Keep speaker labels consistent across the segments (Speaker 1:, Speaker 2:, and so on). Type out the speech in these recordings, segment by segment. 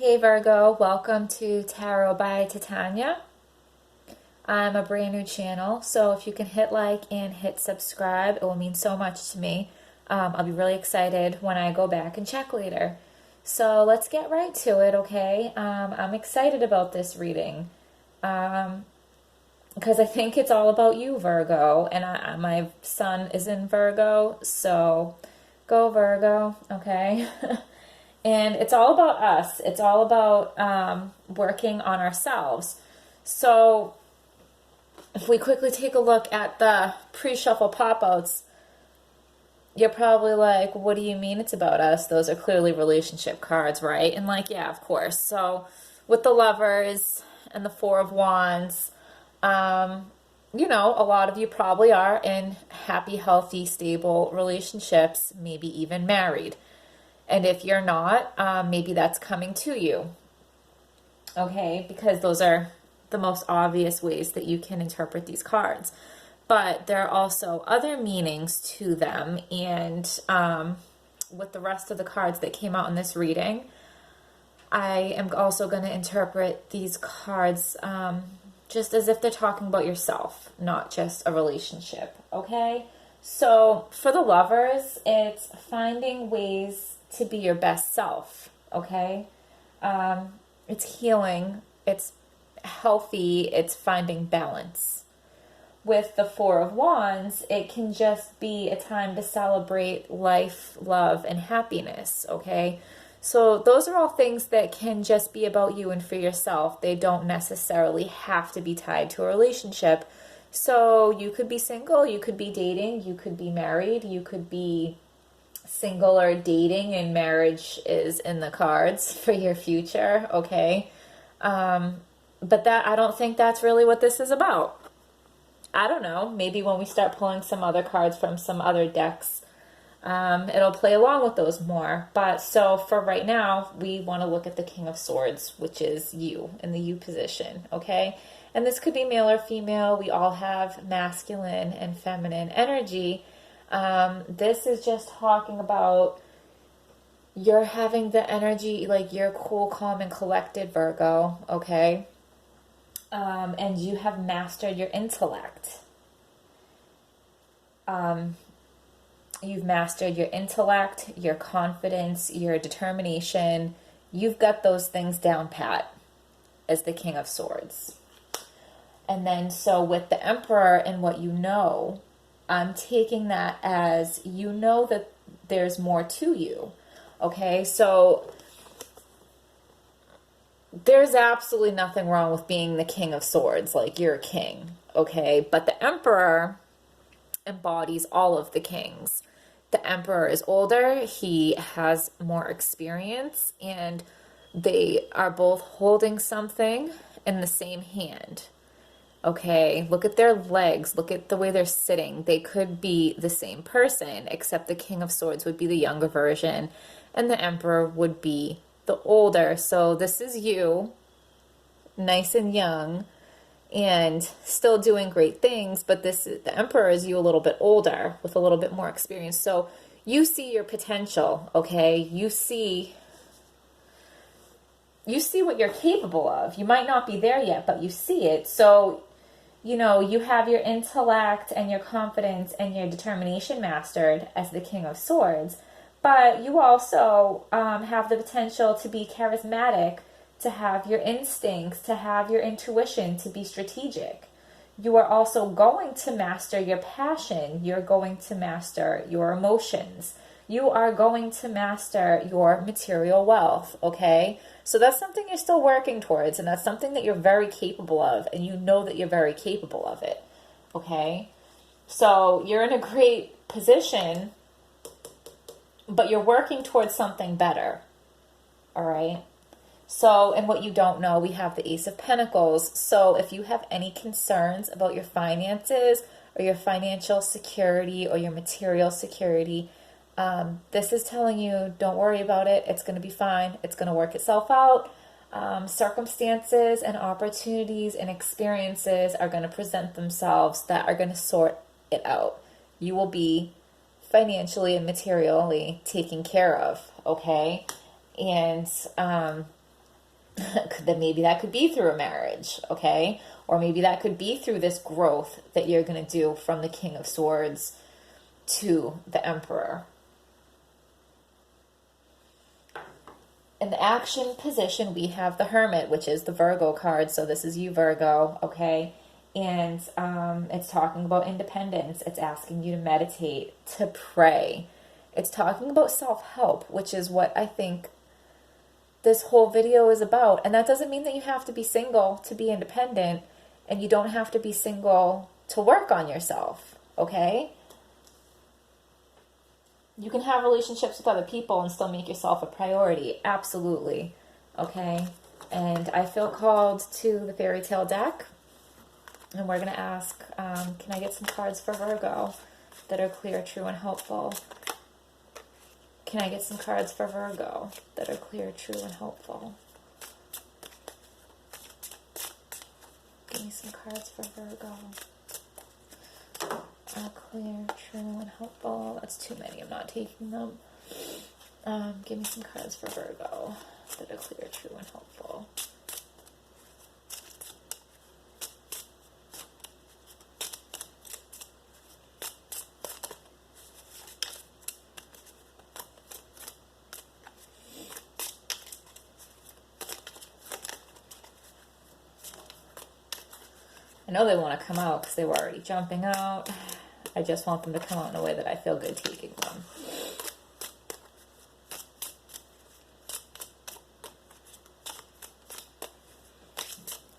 Speaker 1: Hey Virgo, welcome to Tarot by Titania. I'm a brand new channel, so if you can hit like and hit subscribe, it will mean so much to me. I'll be really excited when I go back and check later. So let's get right to it, okay? I'm excited about this reading because I think it's all about you, Virgo, and my sun is in Virgo, so go Virgo, okay? And it's all about us. It's all about working on ourselves. So if we quickly take a look at the pre-shuffle pop-outs, you're probably like, what do you mean it's about us? Those are clearly relationship cards, right? And like, yeah, of course. So with the Lovers and the Four of Wands, a lot of you probably are in happy, healthy, stable relationships, maybe even married. And if you're not, maybe that's coming to you. Okay, because those are the most obvious ways that you can interpret these cards. But there are also other meanings to them. And with the rest of the cards that came out in this reading, I am also going to interpret these cards just as if they're talking about yourself, not just a relationship. Okay? So for the Lovers, it's finding ways to be your best self, okay? It's healing, it's healthy, it's finding balance. With the Four of Wands, it can just be a time to celebrate life, love, and happiness, okay? So those are all things that can just be about you and for yourself. They don't necessarily have to be tied to a relationship. So you could be single, you could be dating, you could be married, you could be single or dating and marriage is in the cards for your future, okay? But I don't think that's really what this is about. I don't know, maybe when we start pulling some other cards from some other decks, it'll play along with those more. But so for right now, we want to look at the King of Swords, which is you, in the you position, okay? And this could be male or female. We all have masculine and feminine energy. This is just talking about you're having the energy, like you're cool, calm, and collected, Virgo, okay? And you have mastered your intellect. You've mastered your intellect, your confidence, your determination. You've got those things down pat as the King of Swords. And then so with the Emperor and what you know, I'm taking that as you know that there's more to you, okay? So there's absolutely nothing wrong with being the King of Swords, like you're a king, okay? But the Emperor embodies all of the kings. The Emperor is older, he has more experience, and they are both holding something in the same hand. Okay, look at their legs. Look at the way they're sitting. They could be the same person, except the King of Swords would be the younger version, and the Emperor would be the older. So this is you, nice and young, and still doing great things, but the Emperor is you a little bit older, with a little bit more experience. So you see your potential, okay? You see what you're capable of. You might not be there yet, but you see it. So you have your intellect and your confidence and your determination mastered as the King of Swords, but you also have the potential to be charismatic, to have your instincts, to have your intuition, to be strategic. You are also going to master your passion. You're going to master your emotions. You are going to master your material wealth, okay? So that's something you're still working towards, and that's something that you're very capable of, and you know that you're very capable of it, okay? So you're in a great position, but you're working towards something better, all right? So, and what you don't know, we have the Ace of Pentacles. So if you have any concerns about your finances or your financial security or your material security, this is telling you, don't worry about it. It's going to be fine. It's going to work itself out. Circumstances and opportunities and experiences are going to present themselves that are going to sort it out. You will be financially and materially taken care of, okay? And Then maybe that could be through a marriage, okay? Or maybe that could be through this growth that you're going to do from the King of Swords to the Emperor. In the action position, we have the Hermit, which is the Virgo card. So this is you, Virgo, okay? And it's talking about independence. It's asking you to meditate, to pray. It's talking about self-help, which is what I think this whole video is about. And that doesn't mean that you have to be single to be independent, and you don't have to be single to work on yourself, okay? You can have relationships with other people and still make yourself a priority. Absolutely. Okay. And I feel called to the fairy tale deck. And we're going to ask, can I get some cards for Virgo that are clear, true, and helpful? Can I get some cards for Virgo that are clear, true, and helpful? Give me some cards for Virgo. Clear, true, and helpful. That's too many. I'm not taking them. Give me some cards for Virgo that are clear, true, and helpful. I know they want to come out because they were already jumping out. I just want them to come out in a way that I feel good taking them.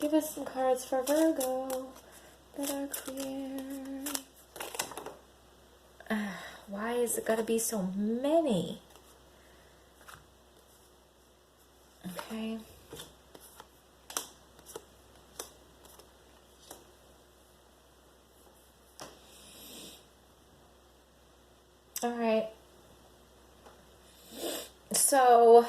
Speaker 1: Give us some cards for Virgo that are clear. Why is it got to be so many? Okay. All right. So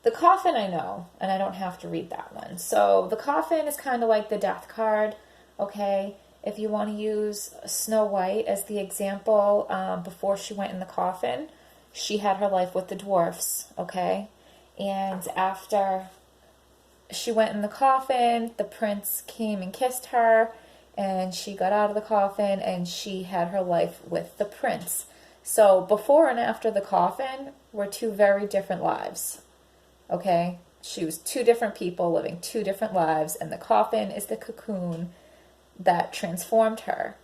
Speaker 1: the Coffin, I know, and I don't have to read that one. So the Coffin is kind of like the Death card, okay? If you want to use Snow White as the example, before she went in the coffin, she had her life with the dwarfs, okay? And after she went in the coffin, the prince came and kissed her, and she got out of the coffin, and she had her life with the prince. So before and after the coffin were two very different lives, okay? She was two different people living two different lives, and the coffin is the cocoon that transformed her,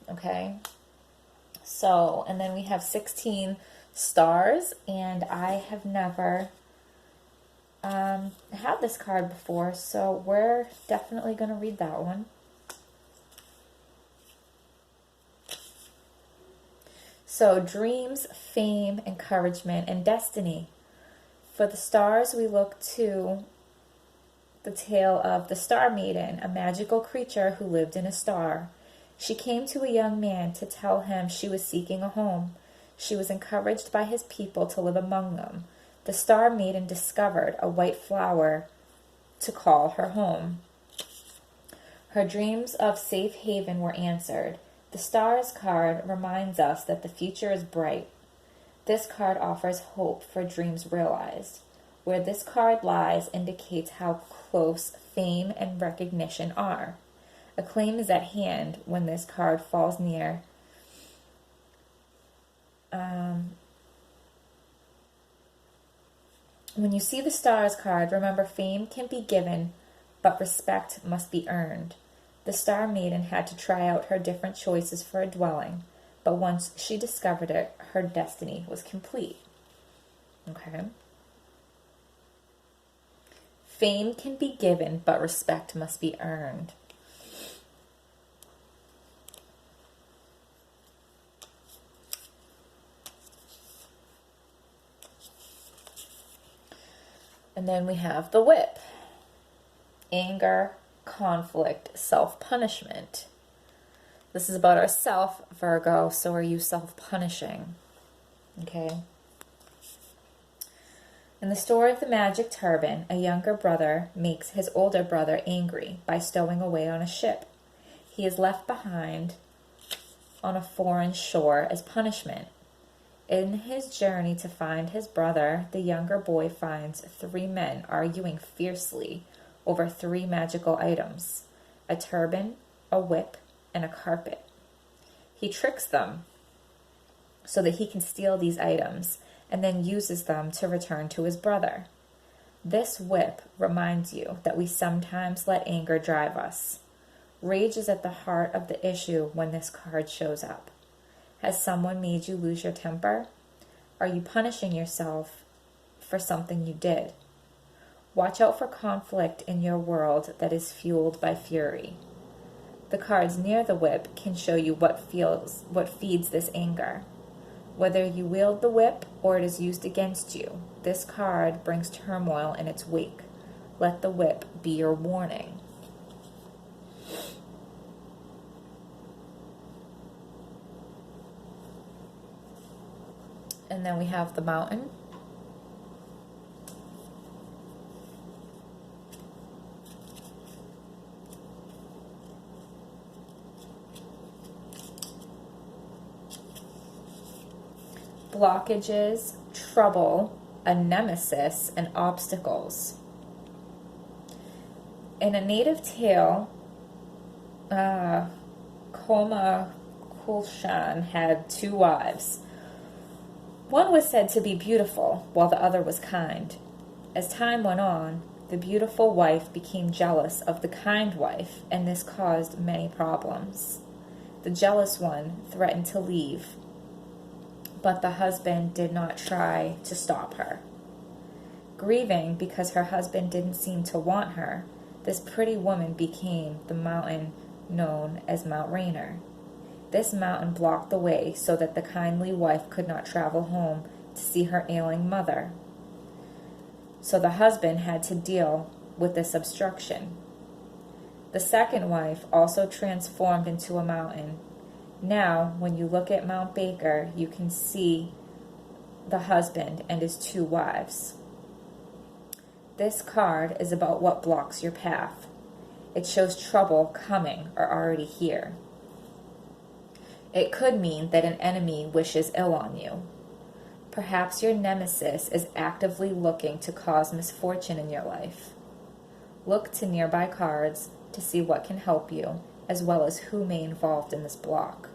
Speaker 1: okay? So, and then we have 16 stars, and I have never had this card before, so we're definitely going to read that one. So, dreams, fame, encouragement, and destiny. For the stars, we look to the tale of the Star Maiden, a magical creature who lived in a star. She came to a young man to tell him she was seeking a home. She was encouraged by his people to live among them. The Star Maiden discovered a white flower to call her home. Her dreams of safe haven were answered. The Stars card reminds us that the future is bright. This card offers hope for dreams realized. Where this card lies indicates how close fame and recognition are. Acclaim is at hand when this card falls near. When you see the Stars card, remember fame can be given, but respect must be earned. The Star Maiden had to try out her different choices for a dwelling, but once she discovered it, her destiny was complete. Okay? Fame can be given, but respect must be earned. And then we have the Whip. Anger, conflict, self-punishment. This is about ourself, Virgo, so are you self-punishing? Okay. In the story of the magic turban, a younger brother makes his older brother angry by stowing away on a ship. He is left behind on a foreign shore as punishment. In his journey to find his brother, the younger boy finds 3 men arguing fiercely over 3 magical items: a turban, a whip, and a carpet. He tricks them so that he can steal these items and then uses them to return to his brother. This whip reminds you that we sometimes let anger drive us. Rage is at the heart of the issue when this card shows up. Has someone made you lose your temper? Are you punishing yourself for something you did? Watch out for conflict in your world that is fueled by fury. The cards near the whip can show you what feeds this anger. Whether you wield the whip or it is used against you, this card brings turmoil in its wake. Let the whip be your warning. And then we have the Mountain. Blockages, trouble, a nemesis, and obstacles. In a native tale, Koma Kulshan had 2 wives. One was said to be beautiful, while the other was kind. As time went on, the beautiful wife became jealous of the kind wife, and this caused many problems. The jealous one threatened to leave, but the husband did not try to stop her. Grieving because her husband didn't seem to want her, this pretty woman became the mountain known as Mount Rainier. This mountain blocked the way so that the kindly wife could not travel home to see her ailing mother. So the husband had to deal with this obstruction. The second wife also transformed into a mountain. Now, when you look at Mount Baker, you can see the husband and his 2 wives. This card is about what blocks your path. It shows trouble coming or already here. It could mean that an enemy wishes ill on you. Perhaps your nemesis is actively looking to cause misfortune in your life. Look to nearby cards to see what can help you, as well as who may be involved in this block.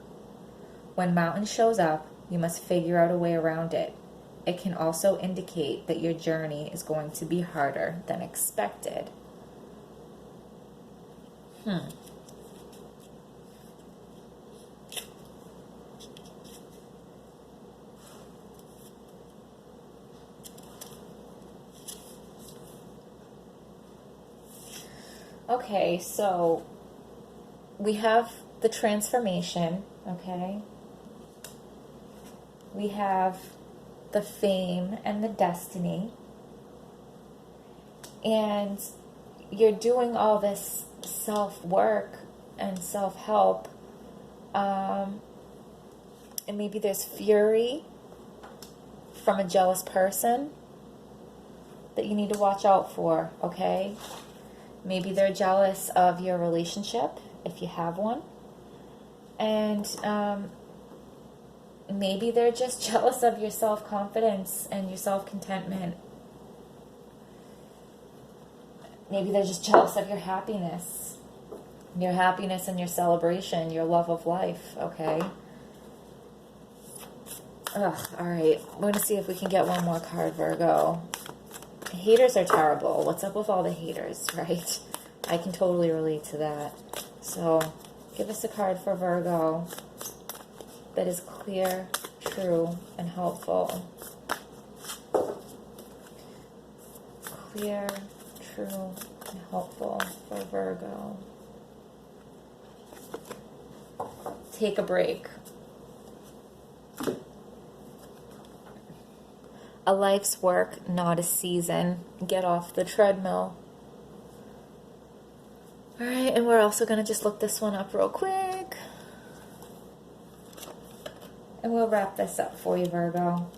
Speaker 1: When mountain shows up, you must figure out a way around it. It can also indicate that your journey is going to be harder than expected. Okay, so we have the transformation, okay? We have the fame and the destiny. And you're doing all this self-work and self-help. And maybe there's fury from a jealous person that you need to watch out for, okay? Maybe they're jealous of your relationship, if you have one. And maybe they're just jealous of your self-confidence and your self-contentment. Maybe they're just jealous of your happiness and your celebration, your love of life, okay? All right. We're going to see if we can get one more card, Virgo. Haters are terrible. What's up with all the haters, right? I can totally relate to that. So, give us a card for Virgo that is clear, true, and helpful. Clear, true, and helpful for Virgo. Take a break. A life's work, not a season. Get off the treadmill. All right, and we're also going to just look this one up real quick. And we'll wrap this up for you, Virgo.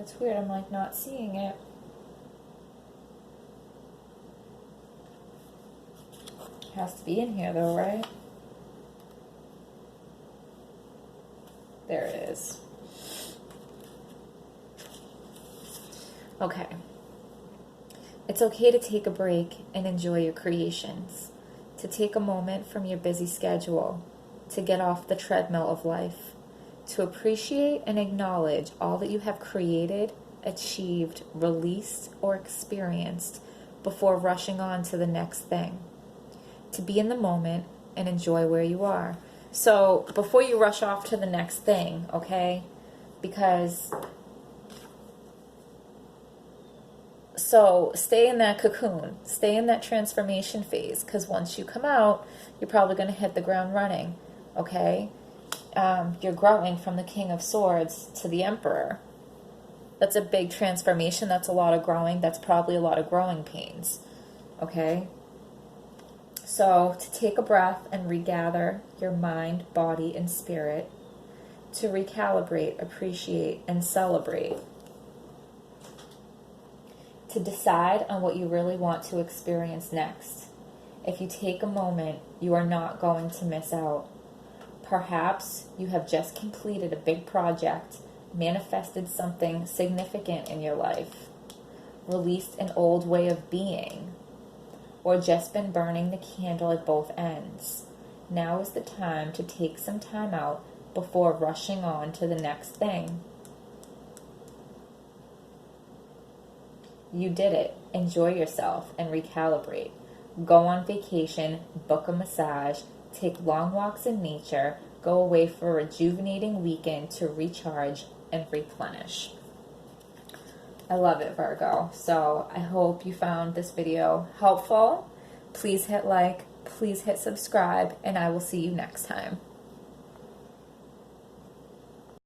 Speaker 1: That's weird. I'm like not seeing it. It has to be in here though, right? There it is. Okay. It's okay to take a break and enjoy your creations, to take a moment from your busy schedule, to get off the treadmill of life, to appreciate and acknowledge all that you have created, achieved, released, or experienced before rushing on to the next thing. To be in the moment and enjoy where you are. So before you rush off to the next thing, okay? Because so stay in that cocoon, stay in that transformation phase, because once you come out, you're probably going to hit the ground running, okay? You're growing from the King of Swords to the Emperor. That's a big transformation. That's a lot of growing. That's probably a lot of growing pains, okay? So to take a breath and regather your mind, body, and spirit, to recalibrate, appreciate, and celebrate, to decide on what you really want to experience next. If you take a moment, you are not going to miss out. Perhaps you have just completed a big project, manifested something significant in your life, released an old way of being, or just been burning the candle at both ends. Now is the time to take some time out before rushing on to the next thing. You did it. Enjoy yourself and recalibrate. Go on vacation, book a massage, take long walks in nature, go away for a rejuvenating weekend to recharge and replenish. I love it, Virgo. So I hope you found this video helpful. Please hit like, please hit subscribe, and I will see you next time.